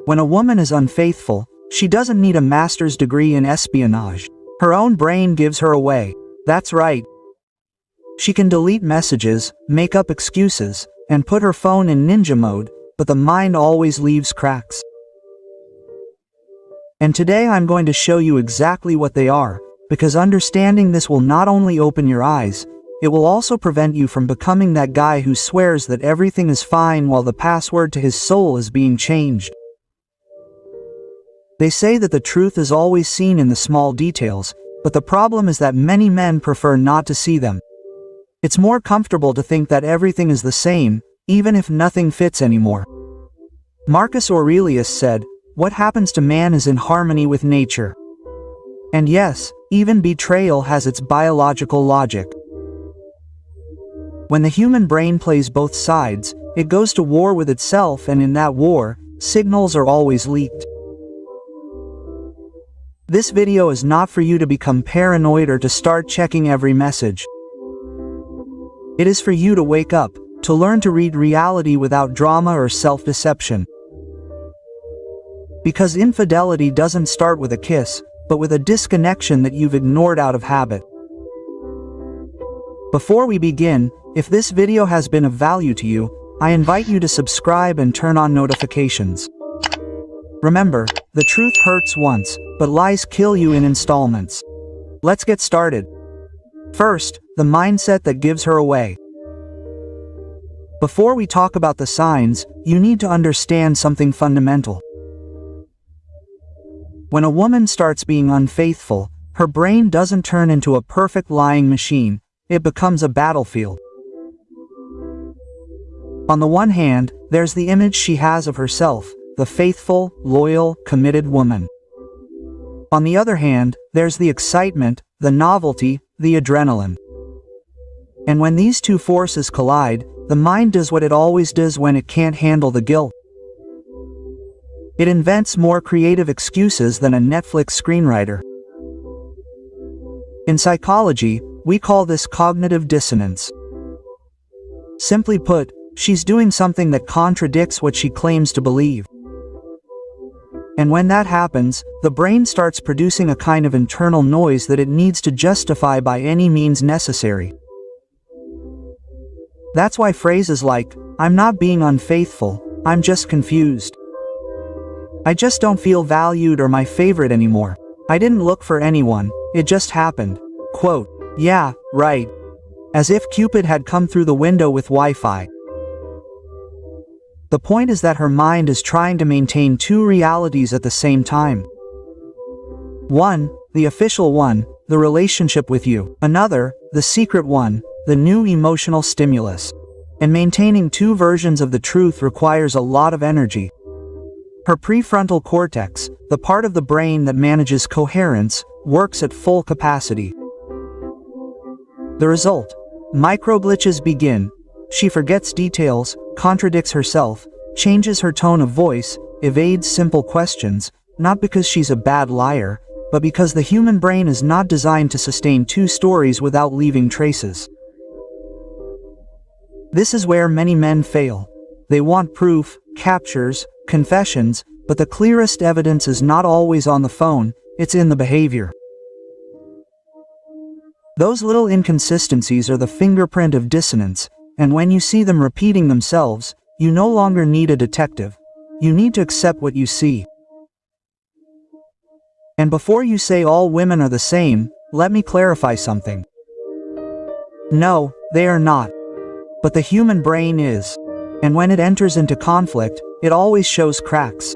When a woman is unfaithful, she doesn't need a master's degree in espionage. Her own brain gives her away. That's right. She can delete messages, make up excuses, and put her phone in ninja mode, but the mind always leaves cracks. And today I'm going to show you exactly what they are, because understanding this will not only open your eyes, it will also prevent you from becoming that guy who swears that everything is fine while the password to his soul is being changed. They say that the truth is always seen in the small details, but the problem is that many men prefer not to see them. It's more comfortable to think that everything is the same, even if nothing fits anymore. Marcus Aurelius said, "What happens to man is in harmony with nature." And yes, even betrayal has its biological logic. When the human brain plays both sides, it goes to war with itself, and in that war, signals are always leaked. This video is not for you to become paranoid or to start checking every message. It is for you to wake up, to learn to read reality without drama or self-deception. Because infidelity doesn't start with a kiss, but with a disconnection that you've ignored out of habit. Before we begin, if this video has been of value to you, I invite you to subscribe and turn on notifications. Remember, the truth hurts once, but lies kill you in installments. Let's get started. First, the mindset that gives her away. Before we talk about the signs, you need to understand something fundamental. When a woman starts being unfaithful, her brain doesn't turn into a perfect lying machine, it becomes a battlefield. On the one hand, there's the image she has of herself, the faithful, loyal, committed woman. On the other hand, there's the excitement, the novelty, the adrenaline. And when these two forces collide, the mind does what it always does when it can't handle the guilt. It invents more creative excuses than a Netflix screenwriter. In psychology, we call this cognitive dissonance. Simply put, she's doing something that contradicts what she claims to believe. And when that happens, the brain starts producing a kind of internal noise that it needs to justify by any means necessary. That's why phrases like, "I'm not being unfaithful, I'm just confused. I just don't feel valued or my favorite anymore. I didn't look for anyone, it just happened." Quote, "Yeah, right." As if Cupid had come through the window with Wi-Fi. The point is that her mind is trying to maintain two realities at the same time. One, the official one, the relationship with you. Another, the secret one, the new emotional stimulus. And maintaining two versions of the truth requires a lot of energy. Her prefrontal cortex, the part of the brain that manages coherence, works at full capacity. The result? Microglitches begin. She forgets details, contradicts herself, changes her tone of voice, evades simple questions, not because she's a bad liar, but because the human brain is not designed to sustain two stories without leaving traces. This is where many men fail. They want proof, captures, confessions, but the clearest evidence is not always on the phone, it's in the behavior. Those little inconsistencies are the fingerprint of dissonance, and when you see them repeating themselves, you no longer need a detective. You need to accept what you see. And before you say all women are the same, let me clarify something. No, they are not. But the human brain is. And when it enters into conflict, it always shows cracks.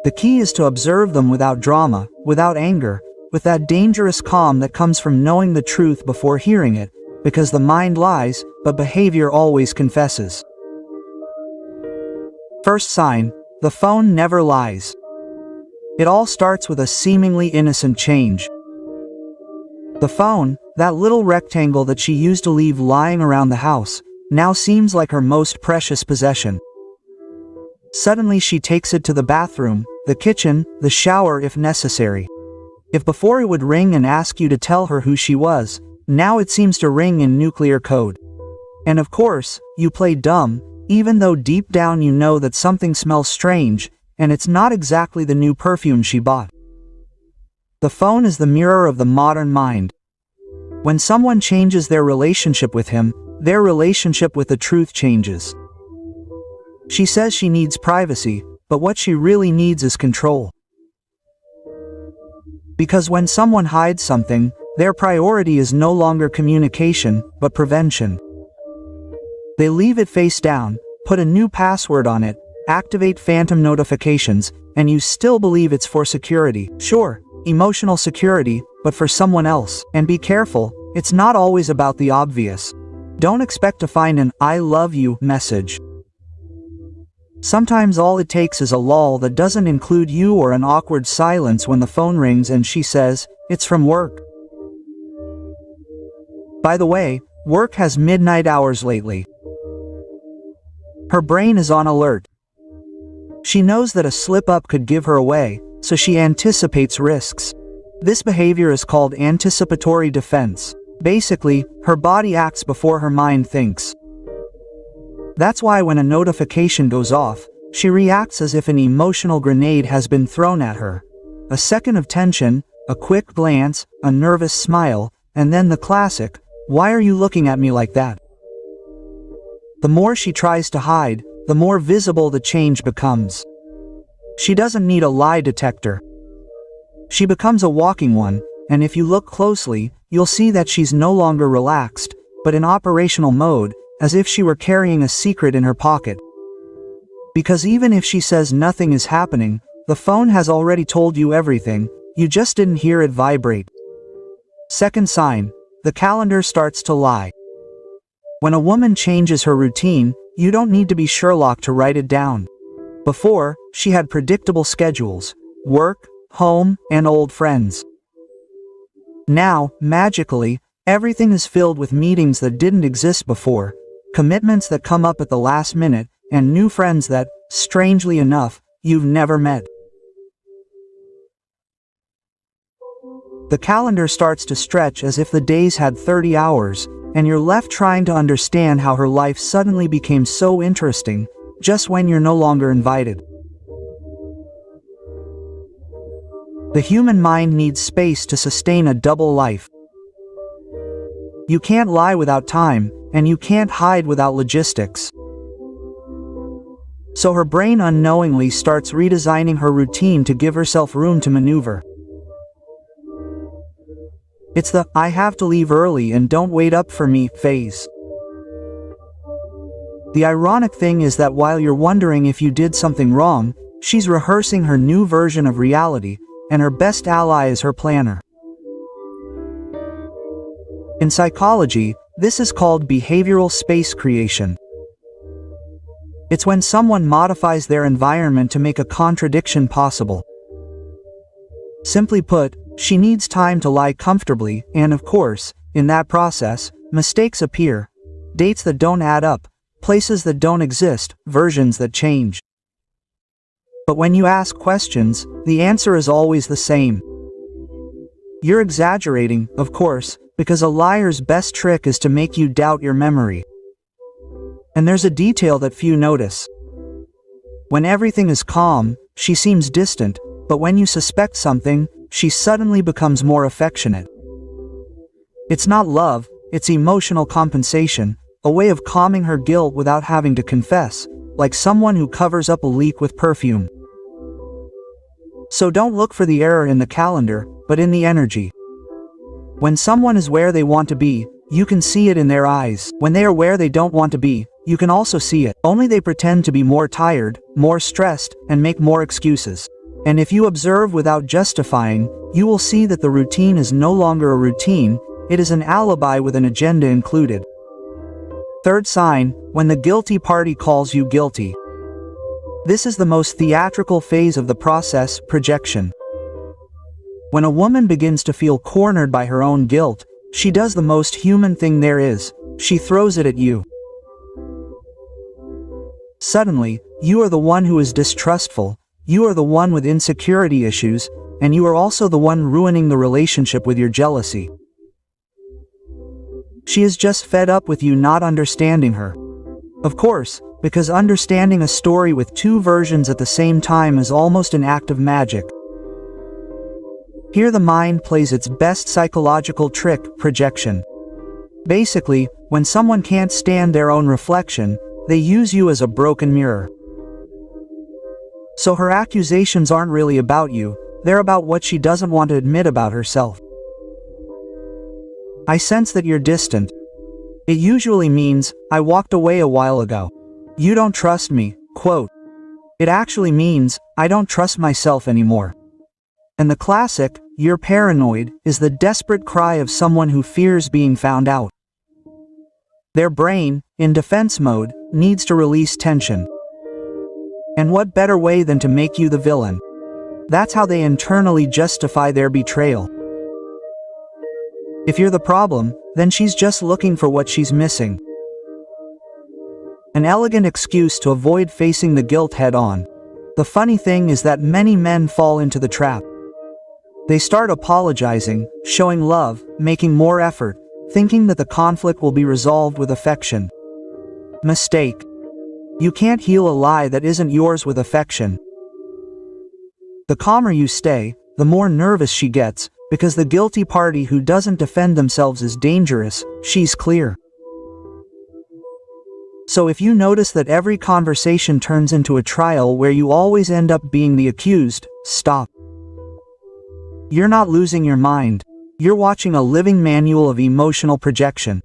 The key is to observe them without drama, without anger, with that dangerous calm that comes from knowing the truth before hearing it, because the mind lies, but behavior always confesses. First sign, the phone never lies. It all starts with a seemingly innocent change. The phone, that little rectangle that she used to leave lying around the house, now seems like her most precious possession. Suddenly she takes it to the bathroom, the kitchen, the shower if necessary. If before it would ring and ask you to tell her who she was, now it seems to ring in nuclear code. And of course, you play dumb, even though deep down you know that something smells strange, and it's not exactly the new perfume she bought. The phone is the mirror of the modern mind. When someone changes their relationship with him, their relationship with the truth changes. She says she needs privacy, but what she really needs is control. Because when someone hides something, their priority is no longer communication, but prevention. They leave it face down, put a new password on it, activate phantom notifications, and you still believe it's for security. Sure, emotional security, but for someone else. And be careful, it's not always about the obvious. Don't expect to find an "I love you" message. Sometimes all it takes is a lull that doesn't include you, or an awkward silence when the phone rings and she says, "It's from work." By the way, work has midnight hours lately. Her brain is on alert. She knows that a slip-up could give her away, so she anticipates risks. This behavior is called anticipatory defense. Basically, her body acts before her mind thinks. That's why when a notification goes off, she reacts as if an emotional grenade has been thrown at her. A second of tension, a quick glance, a nervous smile, and then the classic, "Why are you looking at me like that?" The more she tries to hide, the more visible the change becomes. She doesn't need a lie detector. She becomes a walking one, and if you look closely, you'll see that she's no longer relaxed, but in operational mode, as if she were carrying a secret in her pocket. Because even if she says nothing is happening, the phone has already told you everything, you just didn't hear it vibrate. Second sign, the calendar starts to lie. When a woman changes her routine, you don't need to be Sherlock to write it down. Before, she had predictable schedules: work, home, and old friends. Now, magically, everything is filled with meetings that didn't exist before, commitments that come up at the last minute, and new friends that, strangely enough, you've never met. The calendar starts to stretch as if the days had 30 hours, and you're left trying to understand how her life suddenly became so interesting, just when you're no longer invited. The human mind needs space to sustain a double life. You can't lie without time, and you can't hide without logistics. So her brain unknowingly starts redesigning her routine to give herself room to maneuver. It's the "I have to leave early and don't wait up for me" phase. The ironic thing is that while you're wondering if you did something wrong, she's rehearsing her new version of reality, and her best ally is her planner. In psychology, this is called behavioral space creation. It's when someone modifies their environment to make a contradiction possible. Simply put, she needs time to lie comfortably, and of course, in that process, mistakes appear. Dates that don't add up, places that don't exist, versions that change. But when you ask questions, the answer is always the same. You're exaggerating, of course, because a liar's best trick is to make you doubt your memory. And there's a detail that few notice. When everything is calm, she seems distant, but when you suspect something, she suddenly becomes more affectionate. It's not love, it's emotional compensation, a way of calming her guilt without having to confess, like someone who covers up a leak with perfume. So don't look for the error in the calendar, but in the energy. When someone is where they want to be, you can see it in their eyes. When they are where they don't want to be, you can also see it. Only they pretend to be more tired, more stressed, and make more excuses. And if you observe without justifying, you will see that the routine is no longer a routine, it is an alibi with an agenda included. Third sign, when the guilty party calls you guilty. This is the most theatrical phase of the process, projection. When a woman begins to feel cornered by her own guilt, she does the most human thing there is, she throws it at you. Suddenly, you are the one who is distrustful, you are the one with insecurity issues, and you are also the one ruining the relationship with your jealousy. She is just fed up with you not understanding her. Of course, because understanding a story with two versions at the same time is almost an act of magic. Here the mind plays its best psychological trick, projection. Basically, when someone can't stand their own reflection, they use you as a broken mirror. So her accusations aren't really about you, they're about what she doesn't want to admit about herself. I sense that you're distant. It usually means, I walked away a while ago. You don't trust me, quote. It actually means, I don't trust myself anymore. And the classic, you're paranoid, is the desperate cry of someone who fears being found out. Their brain, in defense mode, needs to release tension. And what better way than to make you the villain? That's how they internally justify their betrayal. If you're the problem, then she's just looking for what she's missing. An elegant excuse to avoid facing the guilt head-on. The funny thing is that many men fall into the trap. They start apologizing, showing love, making more effort, thinking that the conflict will be resolved with affection. Mistake. You can't heal a lie that isn't yours with affection. The calmer you stay, the more nervous she gets, because the guilty party who doesn't defend themselves is dangerous, she's clear. So if you notice that every conversation turns into a trial where you always end up being the accused, stop. You're not losing your mind. You're watching a living manual of emotional projection.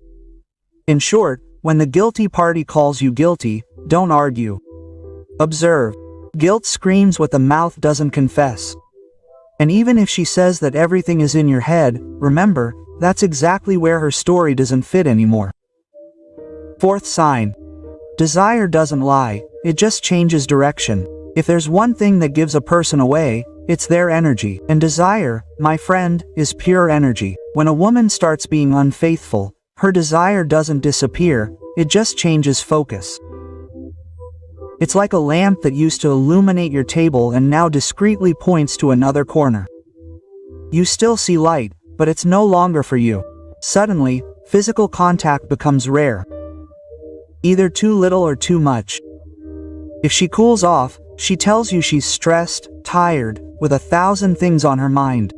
In short, when the guilty party calls you guilty, don't argue. Observe. Guilt screams what the mouth doesn't confess. And even if she says that everything is in your head, remember, that's exactly where her story doesn't fit anymore. Fourth sign. Desire doesn't lie, it just changes direction. If there's one thing that gives a person away, it's their energy. And desire, my friend, is pure energy. When a woman starts being unfaithful, her desire doesn't disappear, it just changes focus. It's like a lamp that used to illuminate your table and now discreetly points to another corner. You still see light, but it's no longer for you. Suddenly, physical contact becomes rare. Either too little or too much. If she cools off, she tells you she's stressed, tired, with 1,000 things on her mind.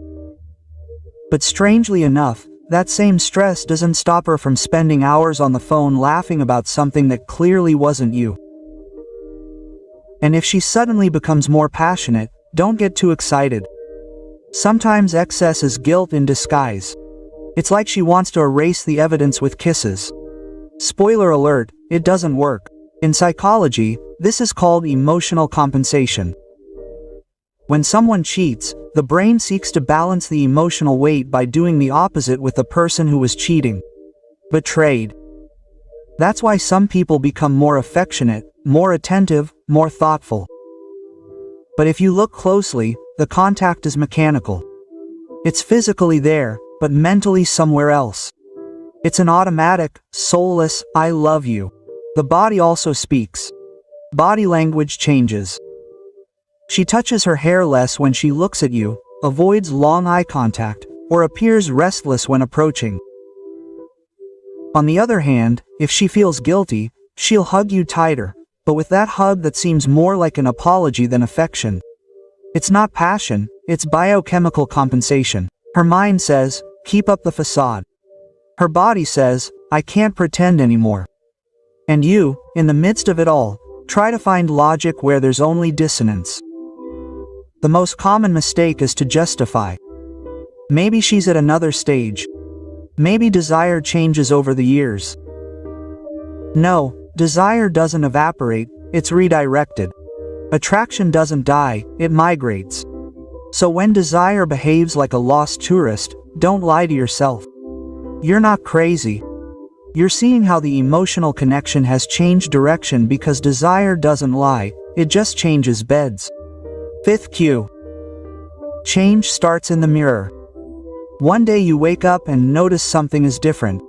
But strangely enough, that same stress doesn't stop her from spending hours on the phone laughing about something that clearly wasn't you. And if she suddenly becomes more passionate, don't get too excited. Sometimes excess is guilt in disguise. It's like she wants to erase the evidence with kisses. Spoiler alert, it doesn't work. In psychology, this is called emotional compensation. When someone cheats, the brain seeks to balance the emotional weight by doing the opposite with the person who was cheating. Betrayed. That's why some people become more affectionate, more attentive, more thoughtful. But if you look closely, the contact is mechanical. It's physically there, but mentally somewhere else. It's an automatic, soulless, I love you. The body also speaks. Body language changes. She touches her hair less when she looks at you, avoids long eye contact, or appears restless when approaching. On the other hand, if she feels guilty, she'll hug you tighter, but with that hug that seems more like an apology than affection. It's not passion, it's biochemical compensation. Her mind says, keep up the facade. Her body says, I can't pretend anymore. And you, in the midst of it all, try to find logic where there's only dissonance. The most common mistake is to justify. Maybe she's at another stage. Maybe desire changes over the years. No, desire doesn't evaporate, it's redirected. Attraction doesn't die, it migrates. So when desire behaves like a lost tourist, don't lie to yourself. You're not crazy. You're seeing how the emotional connection has changed direction because desire doesn't lie, it just changes beds. Fifth cue. Change starts in the mirror. One day you wake up and notice something is different.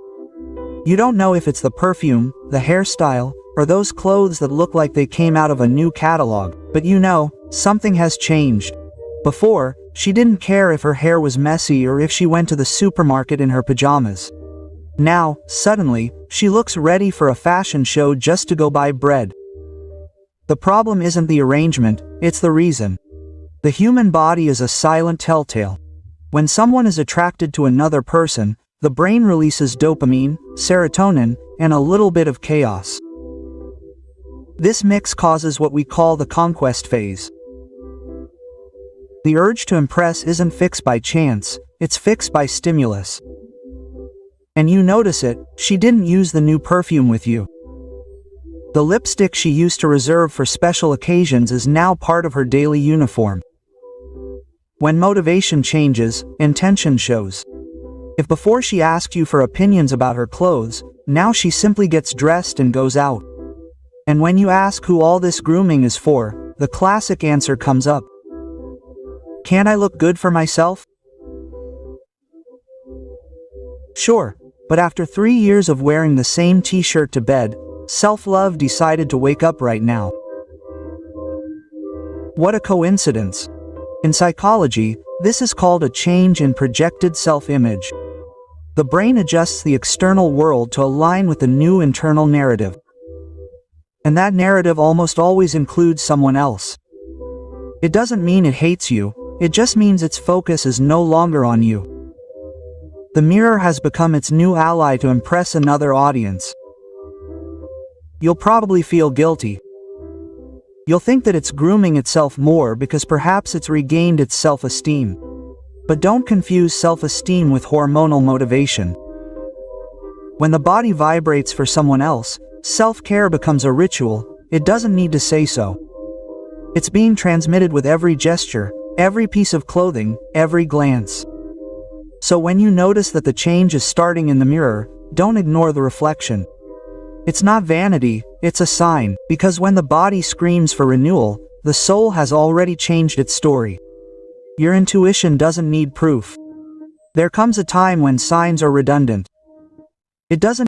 You don't know if it's the perfume, the hairstyle, or those clothes that look like they came out of a new catalog, but you know, something has changed. Before, she didn't care if her hair was messy or if she went to the supermarket in her pajamas. Now, suddenly, she looks ready for a fashion show just to go buy bread. The problem isn't the arrangement, it's the reason. The human body is a silent telltale. When someone is attracted to another person, the brain releases dopamine, serotonin, and a little bit of chaos. This mix causes what we call the conquest phase. The urge to impress isn't fixed by chance, it's fixed by stimulus. And you notice it, she didn't use the new perfume with you. The lipstick she used to reserve for special occasions is now part of her daily uniform. When motivation changes, intention shows. If before she asked you for opinions about her clothes, now she simply gets dressed and goes out. And when you ask who all this grooming is for, the classic answer comes up. Can't I look good for myself? Sure, but after 3 years of wearing the same t-shirt to bed, self-love decided to wake up right now. What a coincidence. In psychology, this is called a change in projected self-image. The brain adjusts the external world to align with the new internal narrative. And that narrative almost always includes someone else. It doesn't mean it hates you, it just means its focus is no longer on you. The mirror has become its new ally to impress another audience. You'll probably feel guilty. You'll think that it's grooming itself more because perhaps it's regained its self-esteem. But don't confuse self-esteem with hormonal motivation. When the body vibrates for someone else, self-care becomes a ritual, it doesn't need to say so. It's being transmitted with every gesture, every piece of clothing, every glance. So when you notice that the change is starting in the mirror, don't ignore the reflection. It's not vanity, it's a sign, because when the body screams for renewal, the soul has already changed its story. Your intuition doesn't need proof. There comes a time when signs are redundant. It doesn't